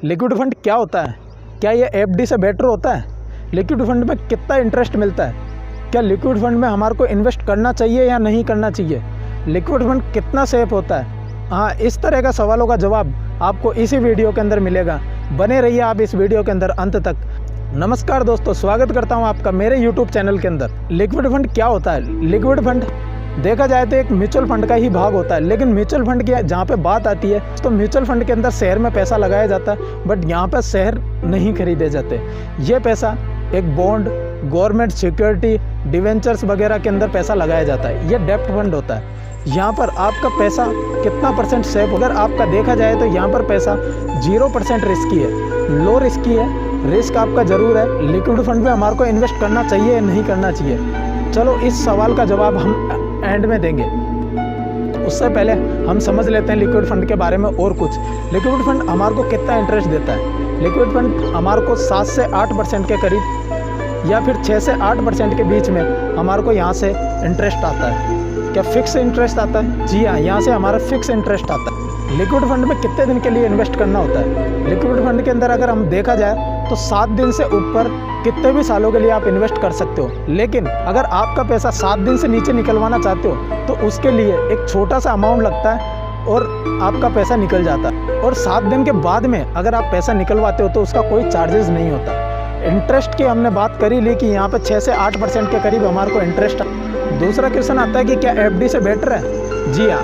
Liquid fund क्या होता है? क्या ये एफडी से बेटर होता है? लिक्विड फंड में कितना इंटरेस्ट मिलता है? क्या लिक्विड फंड में हमारे को इन्वेस्ट करना चाहिए या नहीं करना चाहिए? लिक्विड फंड कितना सेफ होता है? हाँ, इस तरह का सवालों का जवाब आपको इसी वीडियो के अंदर मिलेगा। बने रहिए आप इस वीडियो के अंदर अंत तक। नमस्कार दोस्तों, स्वागत करता हूँ आपका मेरे YouTube चैनल के अंदर। लिक्विड फंड क्या होता है? लिक्विड फंड देखा जाए तो एक म्यूचुअल फंड का ही भाग होता है, लेकिन म्यूचुअल फंड की जहाँ पे बात आती है तो म्यूचुअल फंड के अंदर शेयर में पैसा लगाया जाता है, बट यहाँ पे शेयर नहीं खरीदे जाते। ये पैसा एक बॉन्ड, गवर्नमेंट सिक्योरिटी, डिवेंचर्स वगैरह के अंदर पैसा लगाया जाता है। ये डेप्ट फंड होता है। यहाँ पर आपका पैसा कितना परसेंट सेफ? अगर आपका देखा जाए तो यहाँ पर पैसा 0% रिस्की है, लो रिस्की है। रिस्क आपका ज़रूर है। लिक्विड फंड में हमारे को इन्वेस्ट करना चाहिए या नहीं करना चाहिए? चलो इस सवाल का जवाब हम एंड में देंगे। उससे पहले हम समझ लेते हैं लिक्विड फंड के बारे में और कुछ। लिक्विड फंड हमारे को कितना इंटरेस्ट देता है? लिक्विड फंड हमारे को 7 से 8% के करीब या फिर 6 से 8% के बीच में हमारे को यहाँ से इंटरेस्ट आता है। क्या फिक्स इंटरेस्ट आता है? जी हाँ, यहाँ से हमारा फिक्स इंटरेस्ट आता है। लिक्विड फंड में कितने दिन के लिए इन्वेस्ट करना होता है? लिक्विड फंड के अंदर अगर हम देखा जाए तो 7 दिन से ऊपर कितने भी सालों के लिए आप इन्वेस्ट कर सकते हो। लेकिन अगर आपका पैसा 7 दिन से नीचे निकलवाना चाहते हो तो उसके लिए एक छोटा सा अमाउंट लगता है और आपका पैसा निकल जाता है। और 7 दिन के बाद में अगर आप पैसा निकलवाते हो तो उसका कोई चार्जेस नहीं होता। इंटरेस्ट की हमने बात करी ली कि यहाँ पे 6 से 8% के करीब हमारे को इंटरेस्ट। दूसरा क्वेश्चन आता है कि क्या एफडी से बेटर है? जी हाँ,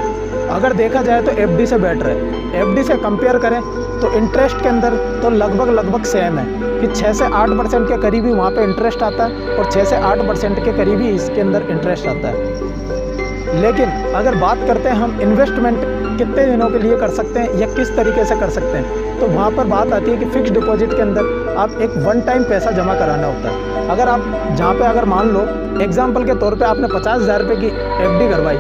अगर देखा जाए तो एफडी से बेटर है। एफडी से कंपेयर करें तो इंटरेस्ट के अंदर तो लगभग सेम है कि 6 से 8% के करीब ही वहाँ पे इंटरेस्ट आता है और 6 से 8% के करीब ही इसके अंदर इंटरेस्ट आता है। लेकिन अगर बात करते हैं हम इन्वेस्टमेंट कितने दिनों के लिए कर सकते हैं या किस तरीके से कर सकते हैं, तो वहाँ पर बात आती है कि फिक्स डिपॉजिट के अंदर आप एक वन टाइम पैसा जमा कराना होता है। अगर आप जहाँ पे अगर मान लो एग्जाम्पल के तौर पे आपने 50,000 रुपये की एफडी करवाई,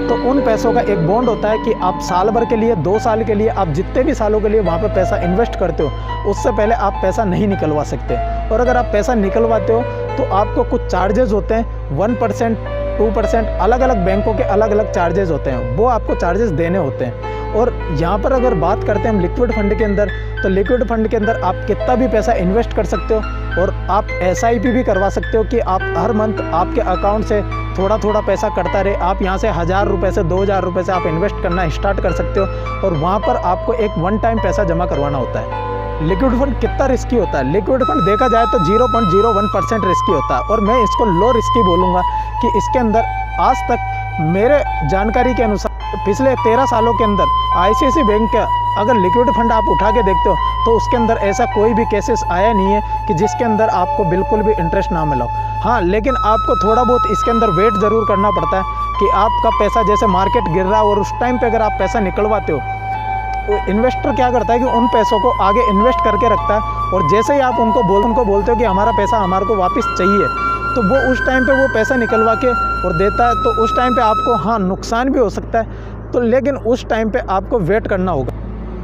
तो उन पैसों का एक बॉन्ड होता है कि आप साल भर के लिए, 2 साल के लिए, आप जितने भी सालों के लिए वहाँ पे पैसा इन्वेस्ट करते हो उससे पहले आप पैसा नहीं निकलवा सकते। और अगर आप पैसा निकलवाते हो तो आपको कुछ चार्जेस होते हैं, 1%, 2%, अलग अलग बैंकों के अलग अलग चार्जेस होते हैं, वो आपको चार्जेस देने होते हैं। और यहाँ पर अगर बात करते हैं हम लिक्विड फंड के अंदर, तो लिक्विड फंड के अंदर आप कितना भी पैसा इन्वेस्ट कर सकते हो और आप SIP भी करवा सकते हो कि आप हर मंथ आपके अकाउंट से थोड़ा थोड़ा पैसा कटता रहे। आप यहाँ से 1,000 रुपये से 2,000 रुपये से आप इन्वेस्ट करना स्टार्ट कर सकते हो और वहाँ पर आपको एक वन टाइम पैसा जमा करवाना होता है। लिक्विड फंड कितना रिस्की होता है? लिक्विड फंड देखा जाए तो 0.01% रिस्की होता है और मैं इसको लो रिस्की बोलूँगा कि इसके अंदर आज तक मेरे जानकारी के अनुसार पिछले 13 सालों के अंदर ICICI बैंक का अगर लिक्विड फंड आप उठा के देखते हो तो उसके अंदर ऐसा कोई भी केसेस आया नहीं है कि जिसके अंदर आपको बिल्कुल भी इंटरेस्ट ना मिला हो। हाँ, लेकिन आपको थोड़ा बहुत इसके अंदर वेट ज़रूर करना पड़ता है कि आपका पैसा जैसे मार्केट गिर रहा है और उस टाइम पे अगर आप पैसा निकलवाते हो, इन्वेस्टर क्या करता है कि उन पैसों को आगे इन्वेस्ट करके रखता है और जैसे ही आप उनको बोलते हो कि हमारा पैसा हमारे को वापस चाहिए, तो वो उस टाइम पे वो पैसा निकलवा के और देता है। तो उस टाइम पे आपको हाँ नुकसान भी हो सकता है, तो लेकिन उस टाइम पे आपको वेट करना होगा।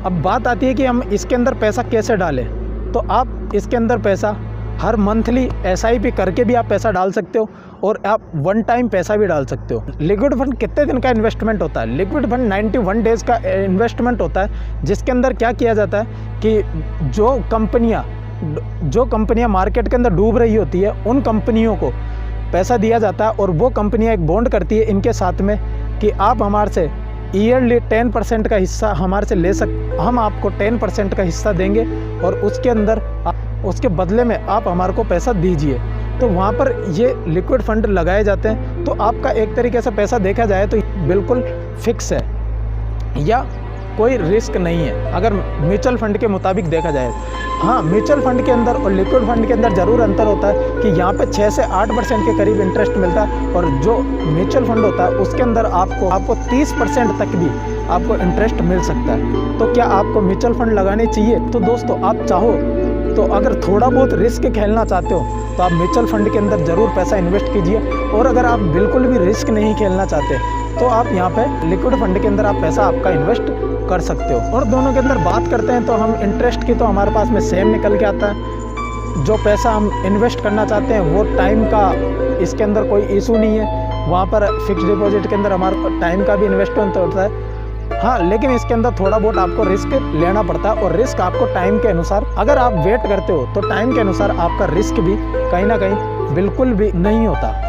अब बात आती है कि हम इसके अंदर पैसा कैसे डालें, तो आप इसके अंदर पैसा हर मंथली SIP करके भी आप पैसा डाल सकते हो और आप वन टाइम पैसा भी डाल सकते हो। लिक्विड फंड कितने दिन का इन्वेस्टमेंट होता है? लिक्विड फंड 91 डेज़ का इन्वेस्टमेंट होता है, जिसके अंदर क्या किया जाता है कि जो कंपनियां मार्केट के अंदर डूब रही होती है उन कंपनियों को पैसा दिया जाता है और वो कंपनियां एक बॉन्ड करती है इनके साथ में कि आप हमारे से ईयरली 10% का हिस्सा हमारे से ले हम आपको 10% का हिस्सा देंगे और उसके अंदर उसके बदले में आप हमारे को पैसा दीजिए। तो वहाँ पर ये लिक्विड फंड लगाए जाते हैं। तो आपका एक तरीके से पैसा देखा जाए तो बिल्कुल फिक्स है या कोई रिस्क नहीं है अगर म्यूचुअल फंड के मुताबिक देखा जाए। हाँ, म्यूचुअल फंड के अंदर और लिक्विड फंड के अंदर ज़रूर अंतर होता है कि यहाँ पे 6 से 8% के करीब इंटरेस्ट मिलता है और जो म्यूचुअल फंड होता है उसके अंदर आपको 30% तक भी आपको इंटरेस्ट मिल सकता है। तो क्या आपको म्यूचुअल फंड लगाने चाहिए? तो दोस्तों, आप चाहो तो अगर थोड़ा बहुत रिस्क खेलना चाहते हो तो आप म्यूचुअल फंड के अंदर ज़रूर पैसा इन्वेस्ट कीजिए, और अगर आप बिल्कुल भी रिस्क नहीं खेलना चाहते तो आप यहाँ पे लिक्विड फंड के अंदर आप पैसा आपका इन्वेस्ट कर सकते हो। और दोनों के अंदर बात करते हैं तो हम इंटरेस्ट की तो हमारे पास में सेम निकल के आता है। जो पैसा हम इन्वेस्ट करना चाहते हैं वो टाइम का इसके अंदर कोई इशू नहीं है। वहाँ पर फिक्स डिपॉजिट के अंदर हमारा टाइम का भी इन्वेस्टमेंट होता है हाँ, लेकिन इसके अंदर थोड़ा बहुत आपको रिस्क लेना पड़ता है, और रिस्क आपको टाइम के अनुसार, अगर आप वेट करते हो तो टाइम के अनुसार आपका रिस्क भी कहीं ना कहीं बिल्कुल भी नहीं होता।